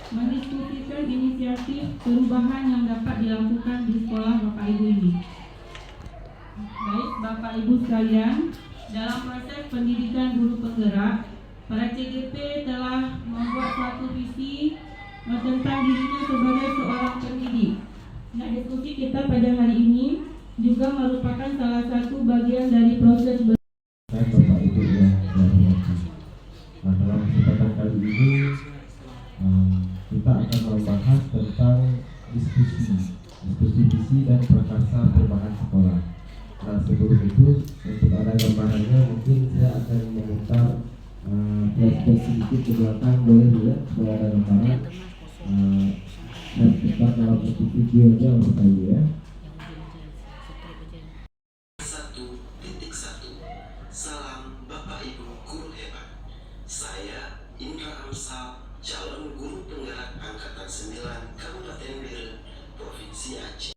mendiskusikan inisiatif perubahan yang dapat dilakukan di sekolah Bapak Ibu ini. Baik Bapak Ibu sekalian, dalam proses pendidikan guru penggerak, para CGP telah membuat suatu visi tentang dirinya sebagai seorang pendidik. Nah, diskusi kita pada hari ini juga merupakan salah satu bagian dari proses Bapak Ibu yang berhormat. Nah, dalam kesempatan kali ini kita akan membahas tentang diskusi visi dan prakarsa perubahan sekolah. Nah, sebelum itu untuk ada gambarannya mungkin saya akan memutar flashback sedikit ke belakang, boleh dilihat supaya ada gambaran. Dan kita dalam satu videonya untuk kayu ya. 1.1 Salam Bapak Ibu Guru Hebat. Saya Indra Amsal, calon guru penggerak Angkatan 9 Kabupaten Biren, Provinsi Aceh.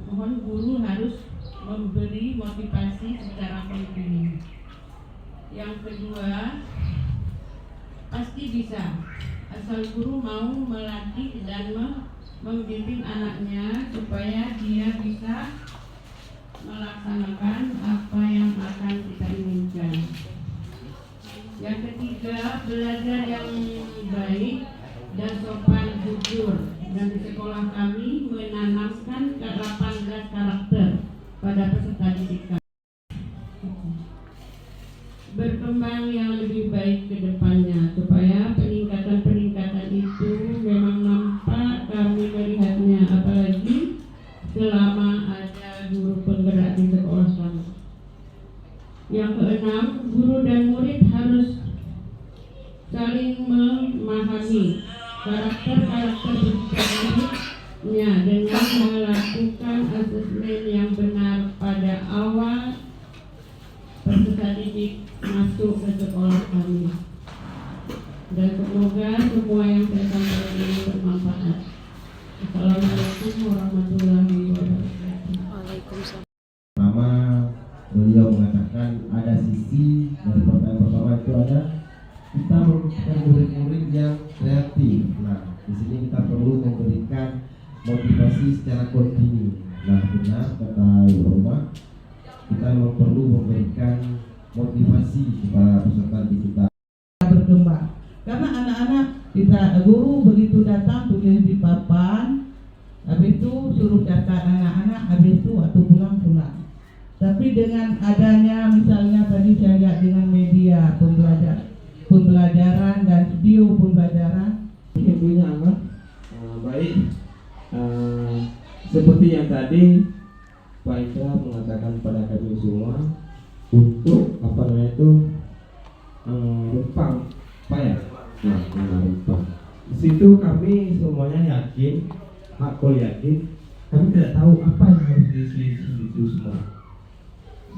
Mohon guru harus memberi motivasi secara penting. Yang kedua, pasti bisa asal guru mau melatih dan membimbing anaknya supaya dia bisa melaksanakan apa yang akan kita inginkan. Yang ketiga, belajar yang baik dan sopan jujur. Dan di sekolah kami menanamkan 18 karakter pada peserta didik. Berkembang yang lebih baik ke depannya supaya peningkatan itu memang nampak kami melihatnya, apalagi selama ada guru penggerak di sekolah kami. Yang keenam, guru dan murid harus saling memahami karakter didiknya dengan melakukan asesmen yang benar pada awal peserta didik masuk ke sekolah kami. Dan semoga semua yang saya sampaikan ini bermanfaat. Assalamualaikum warahmatullahi wabarakatuh. Waalaikumsalam. Pertama, beliau mengatakan ada sisi dari pertanyaan pertama itu ada kita membutuhkan murid-murid yang kreatif. Nah, di sini kita perlu memberikan motivasi secara kontinu. Nah, benar kata Ibu Roma, kita perlu memberikan motivasi kepada peserta didik kita berkembang. Karena anak-anak kita guru begitu datang tulis di papan, habis itu suruh daftar anak-anak, habis itu waktu pulang. Tapi dengan adanya misalnya tadi saya lihat dengan media pembelajaran dan video pembelajaran, tentunya amat baik. Seperti yang tadi Pak Indra mengatakan pada kami semua untuk rempang payah. Nah, rempang. Di situ kami semuanya yakin, aku yakin, kami tidak tahu apa yang harus diselisih itu semua.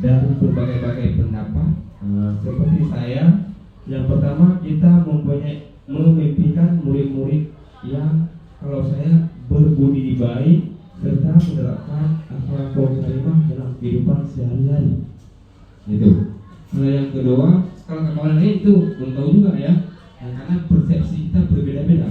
Dari berbagai-bagai pendapat, seperti saya, yang pertama kita memimpikan murid-murid yang kalau saya berbudi baik serta menerapkan akhlak karimah dalam kehidupan sehari-hari. Itu. Nah, yang kedua, kalau kawan lain itu belum tahu juga ya, karena persepsi kita berbeda-beda.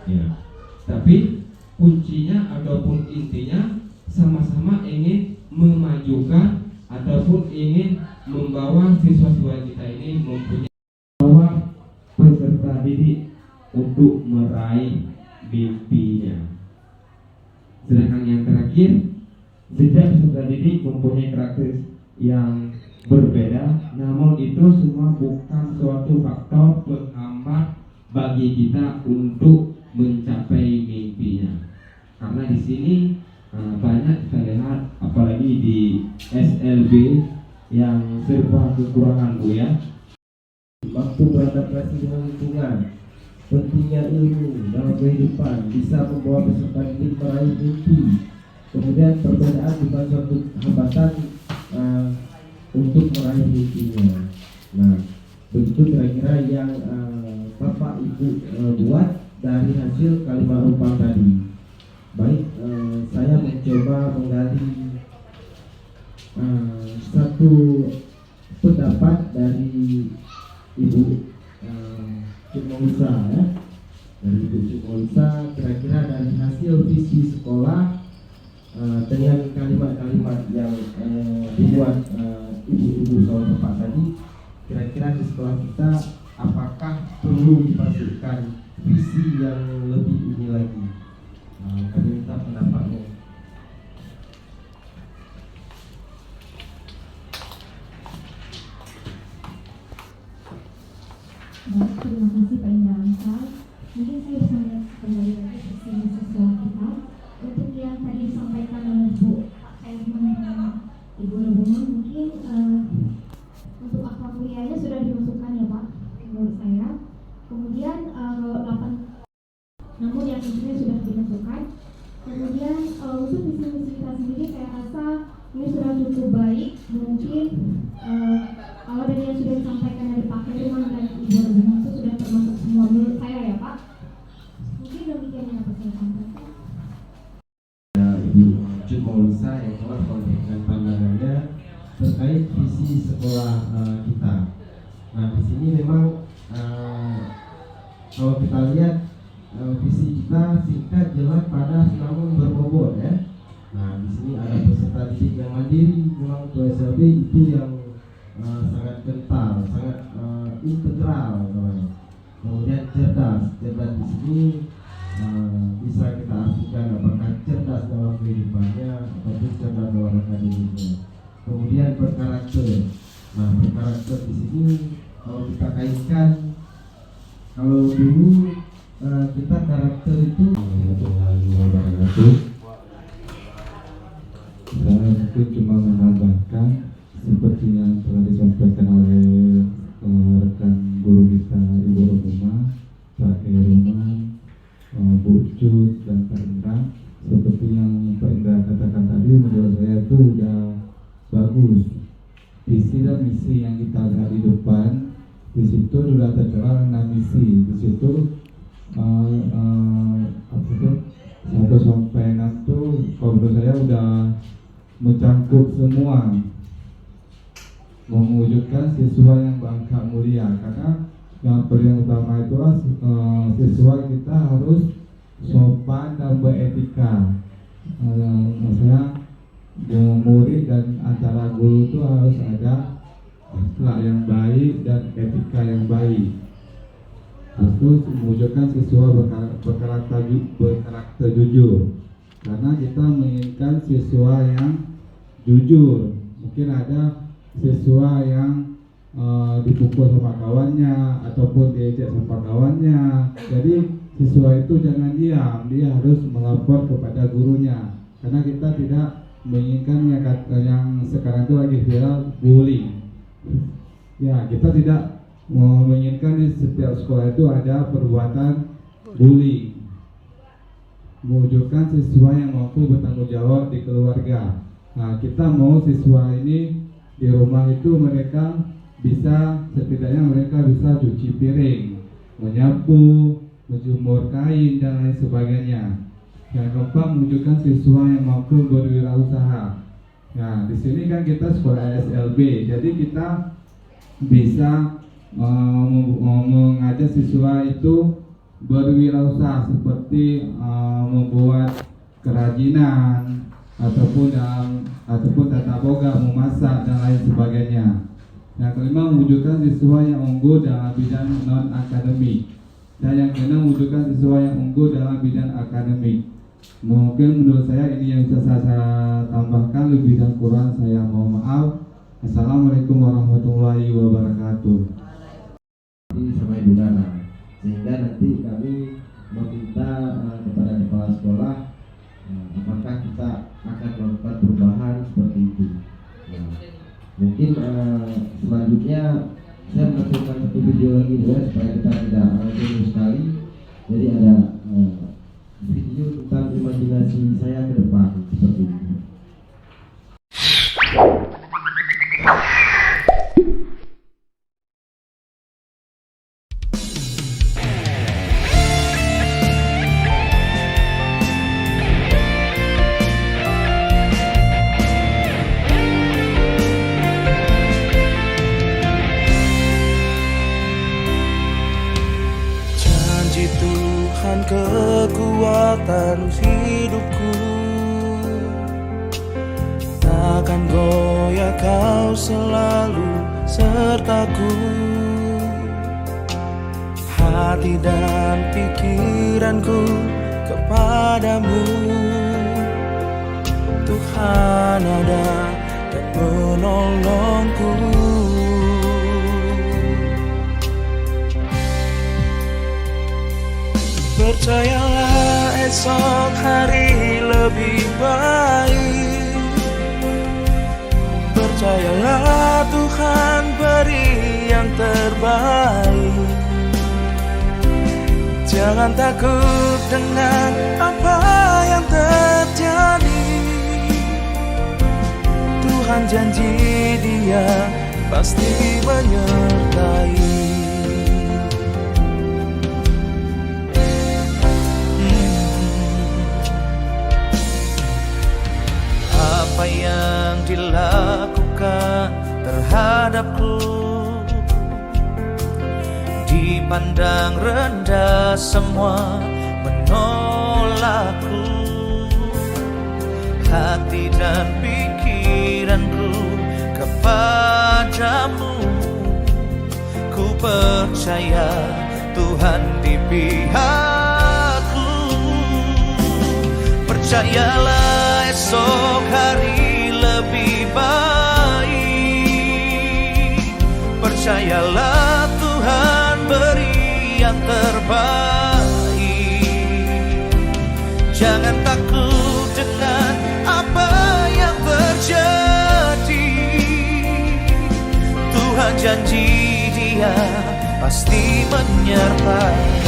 Ya. Tapi kuncinya ataupun intinya sama-sama ingin memajukan ataupun ingin membawa siswa-siswa kita ini mempunyai bahwa peserta didik untuk meraih mimpinya. Sedangkan yang terakhir, sejak peserta didik mempunyai karakter yang berbeda, namun itu semua bukan suatu faktor penghambat bagi kita untuk mencapai mimpinya. Karena di sini banyak kita lihat, apalagi di SLB yang serba kekurangan Bu ya. Waktu beradaptasi dengan lingkungan, pentingnya ilmu dalam kehidupan bisa membawa peserta didik meraih mimpi. Kemudian perbedaan bukan suatu hambatan untuk meraih mimpinya. Nah, begitu kira-kira yang Bapak Ibu buat dari hasil kalimat rempang tadi. Baik, saya mencoba menggali satu pendapat dari Ibu Firmausa ya. dari Ibu Cik Molisa, kira-kira dari hasil visi sekolah dengan kalimat-kalimat yang dibuat ibu-ibu sama bapak tadi, kira-kira di sekolah kita apakah perlu dimasukkan visi yang lebih ini lagi? Kami minta pendapatnya. Baik, terima kasih Pak Indra Amsal. Mungkin saya bisa melihat kembali lagi visi misi sekolah kita. Untuk yang tadi disampaikan oleh Bu Herman dan Ibu Rebungan, mungkin untuk akhlak mulianya sudah dimasukkan ya Pak, menurut saya. Kemudian kalau 8, namun yang intinya sudah dimasukkan. Kemudian untuk visi misi kita sendiri, saya rasa ini sudah cukup baik. Mungkin kalau dari yang sudah disampaikan dari Pak Herman dan Ibu Rebungan itu sudah termasuk semua menurut saya ya Pak. Mungkin demikian yang dapat saya sampaikan. Ibu Cik Molisa yang telah memberikan pandangannya terkait visi sekolah kita. Nah, di sini memang kalau kita lihat visi kita singkat, jelas, padat, namun berbobot ya. Nah, di sini ada peserta didik yang mandiri, memang untuk SLB itu yang sangat kental, sangat integral namanya. Kemudian cerdas di sini bisa kita artikan apakah cerdas dalam kehidupannya ataupun cerdas dalam akademiknya. Kemudian berkarakter. Nah, berkarakter di sini kalau kita kaitkan, kalau dulu kita karakter itu saya mungkin cuma menambahkan seperti yang telah disampaikan oleh rekan guru kita Ibu Rohima, Pak Herman, Bu Cut dan Pak Indra. Seperti yang Pak Indra katakan tadi, menurut saya itu sudah bagus. Visi dan misi yang kita lihat di depan, di situ sudah tertera 6 misi. Di situ apa itu 1 sampai 6 itu kalau menurut saya udah mencakup semua, mewujudkan siswa yang bangka mulia. Karena yang paling utama itu siswa kita harus sopan dan beretika. Maksudnya murid dan antara guru itu harus ada akhlak yang baik dan etika yang baik. Terus mewujudkan siswa berkarakter jujur. Karena kita menginginkan siswa yang jujur. Mungkin ada siswa yang dipukul sama kawannya ataupun diejek sama kawannya. Jadi siswa itu jangan diam, dia harus melapor kepada gurunya. Karena kita tidak menginginkan yang sekarang itu lagi viral, bullying. Ya, kita tidak menginginkan di setiap sekolah itu ada perbuatan bullying. Mewujudkan siswa yang mampu bertanggung jawab di keluarga. Nah, kita mau siswa ini di rumah itu mereka bisa, setidaknya mereka bisa cuci piring, menyapu, menjemur kain dan lain sebagainya. Yang keempat, mewujudkan siswa yang mampu berwirausaha. Nah, di sini kan kita sekolah SLB, jadi kita bisa mengajak siswa itu berwirausaha seperti membuat kerajinan ataupun tata boga, memasak dan lain sebagainya. Yang kelima, mewujudkan siswa yang unggul dalam bidang non akademik. Dan yang keenam, mewujudkan siswa yang unggul dalam bidang akademik. Mungkin menurut saya ini yang bisa saya tambahkan, lebih dan kurang saya mohon maaf. Assalamualaikum warahmatullahi wabarakatuh. Sama Ibu Nana, sehingga nanti kami meminta kepada kepala sekolah apakah kita akan melakukan perubahan seperti itu. Mungkin selanjutnya saya menampilkan satu video lagi ya, supaya kita tidak jauh sekali. Jadi ada video tentang imajinasi saya ke depan seperti itu. dan kekuatan hidupku. Takkan goyah, Kau selalu sertaku. Hati dan pikiranku kepadamu, Tuhan ada dan menolongku. Percayalah esok hari lebih baik. Percayalah Tuhan beri yang terbaik. Jangan takut dengan apa yang terjadi. Tuhan janji Dia pasti menyertai. Apa yang dilakukan terhadapku dipandang rendah, semua menolakku. Hati dan pikiranku kepadamu, ku percaya Tuhan di pihakku. Percayalah esok hari lebih baik. Percayalah Tuhan beri yang terbaik. Jangan takut dengan apa yang terjadi. Tuhan janji Dia pasti menyertai.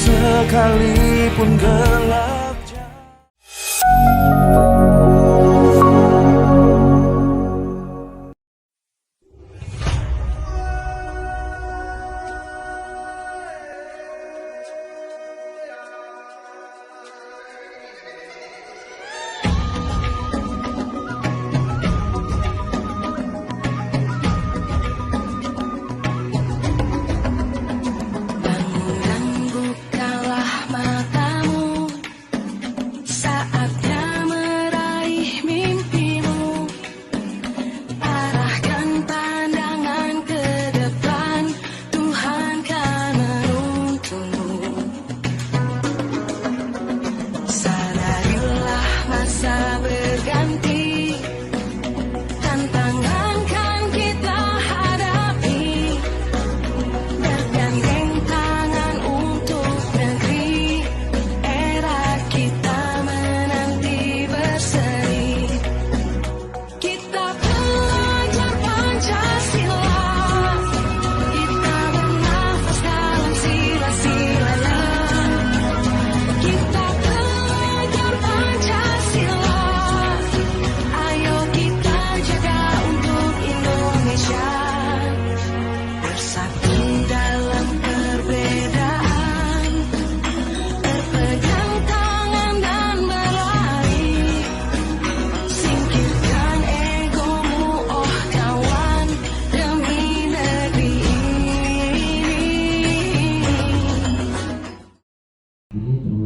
Sekalipun gelap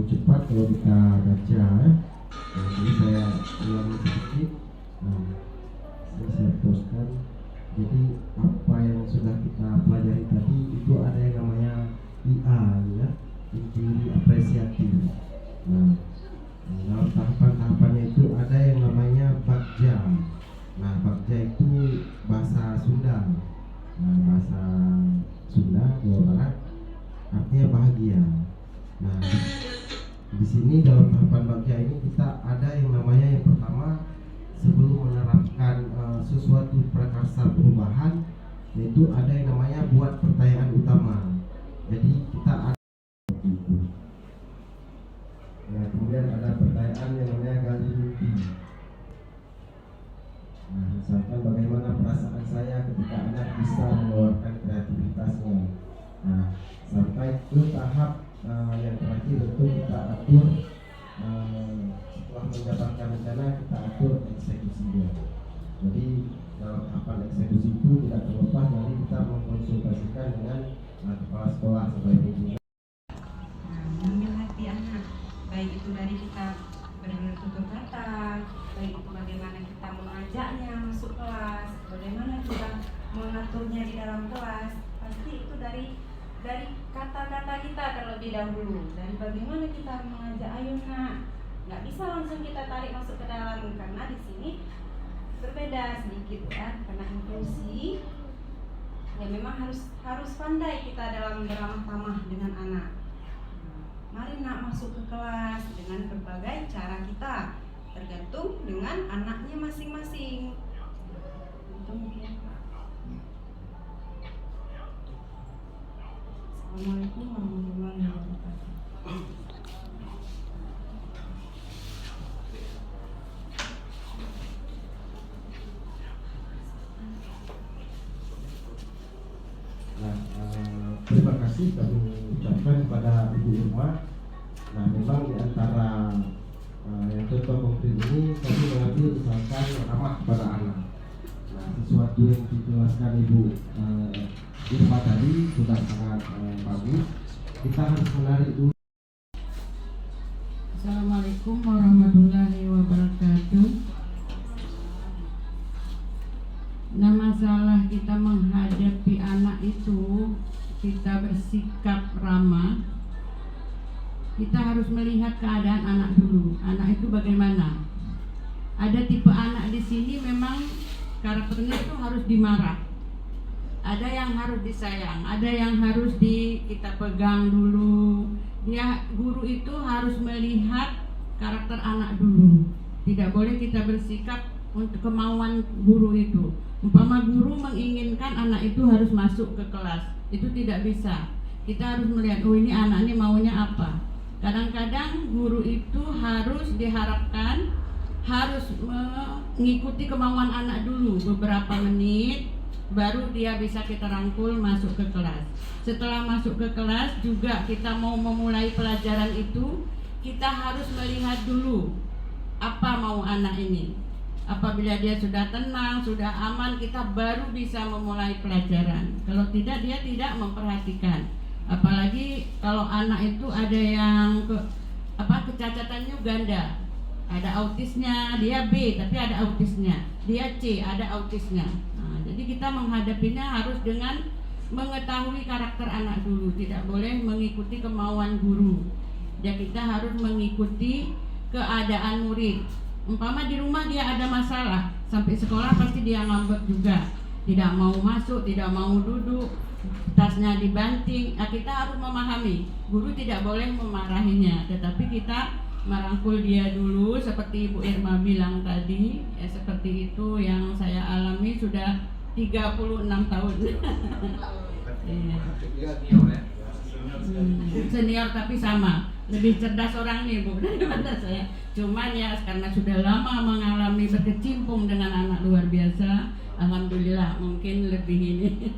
cepat kalau kita baca ya. Jadi saya ulangi sedikit. Saya teruskan. Jadi apa yang sudah kita pelajari tadi itu ada yang namanya IA ya, inti apresiatif. Dalam tahapan-tahapannya itu ada yang namanya bagja. Bagja itu bahasa Sunda. Bahasa Sunda Jawa Barat artinya bahagia. Di sini dalam tahapan bagja ini kita ada yang namanya yang pertama, sebelum menerapkan sesuatu prakarsa perubahan, yaitu ada yang namanya buat pertanyaan utama. Jadi kita ada itu. Kemudian ada pertanyaan yang namanya gali mimpi. Misalkan bagaimana perasaan saya ketika anak bisa mengeluarkan kreativitasnya. Sampai ke tahap yang terakhir itu kita atur setelah mendapatkan rencana kita atur eksekusinya. Jadi dalam tahapan eksekusi itu tidak terlepas dari kita mengkonsultasikan dengan kepala sekolah sebagai ibu. Mengambil hati anak, baik itu dari kita bertutur kata, baik itu bagaimana kita mengajaknya masuk kelas, bagaimana kita mengaturnya di dalam kelas. Pasti itu dari kata-kata kita terlebih dahulu, dari bagaimana kita mengajak ayo nak. Nggak bisa langsung kita tarik masuk ke dalam, karena di sini berbeda sedikit ya, karena inklusi ya memang harus pandai kita dalam beramah tamah dengan anak. Mari nak masuk ke kelas dengan berbagai cara kita, tergantung dengan anaknya masing-masing. Itu mungkin. Assalamualaikum warahmatullahi wabarakatuh. Terima kasih kami ucapkan kepada Ibu Irma. Nah, memang di antara yang contoh konkret ini kami mengambil misalkan ramah kepada anak. Nah, sesuatu yang dijelaskan Ibu Irma tadi sudah sangat bagus. Kita harus menarik dulu. Assalamualaikum warahmatullahi wabarakatuh. Nah, masalah kita menghadapi anak itu, kita bersikap ramah, kita harus melihat keadaan anak dulu. Anak itu bagaimana? Ada tipe anak di sini memang karakternya itu harus dimarah. Ada yang harus disayang, ada yang harus kita pegang dulu. Guru itu harus melihat karakter anak dulu. Tidak boleh kita bersikap untuk kemauan guru itu. Umpama guru menginginkan anak itu harus masuk ke kelas, itu tidak bisa. Kita harus melihat, oh ini anak ini maunya apa. Kadang-kadang guru itu harus diharapkan harus mengikuti kemauan anak dulu beberapa menit, baru dia bisa kita rangkul masuk ke kelas. Setelah masuk ke kelas juga kita mau memulai pelajaran itu, kita harus melihat dulu apa mau anak ini. Apabila dia sudah tenang, sudah aman, kita baru bisa memulai pelajaran. Kalau tidak, dia tidak memperhatikan. Apalagi kalau anak itu ada yang kecacatannya ganda. Ada autisnya, dia B tapi ada autisnya. Dia C, ada autisnya. Nah, jadi kita menghadapinya harus dengan mengetahui karakter anak dulu. Tidak boleh mengikuti kemauan guru. Dan kita harus mengikuti keadaan murid. Umpama di rumah dia ada masalah, sampai sekolah pasti dia ngambek juga, tidak mau masuk, tidak mau duduk, tasnya dibanting. Nah, kita harus memahami, guru tidak boleh memarahinya, tetapi kita merangkul dia dulu seperti Ibu Irma bilang tadi, ya seperti itu yang saya alami sudah 36 tahun. Senior tapi sama, lebih cerdas orangnya Bu daripada saya. Cuman ya karena sudah lama mengalami berkecimpung dengan anak luar biasa, alhamdulillah mungkin lebih ini.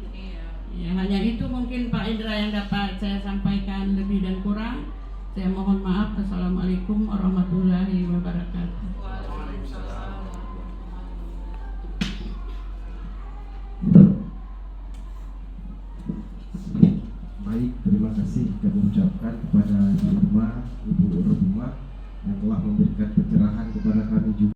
Ya hanya itu mungkin Pak Indra yang dapat saya sampaikan, lebih dan kurang saya mohon maaf. Assalamualaikum warahmatullahi wabarakatuh. Baik, terima kasih kami ucapkan kepada Ibu Irma yang telah memberikan pencerahan kepada kami juga.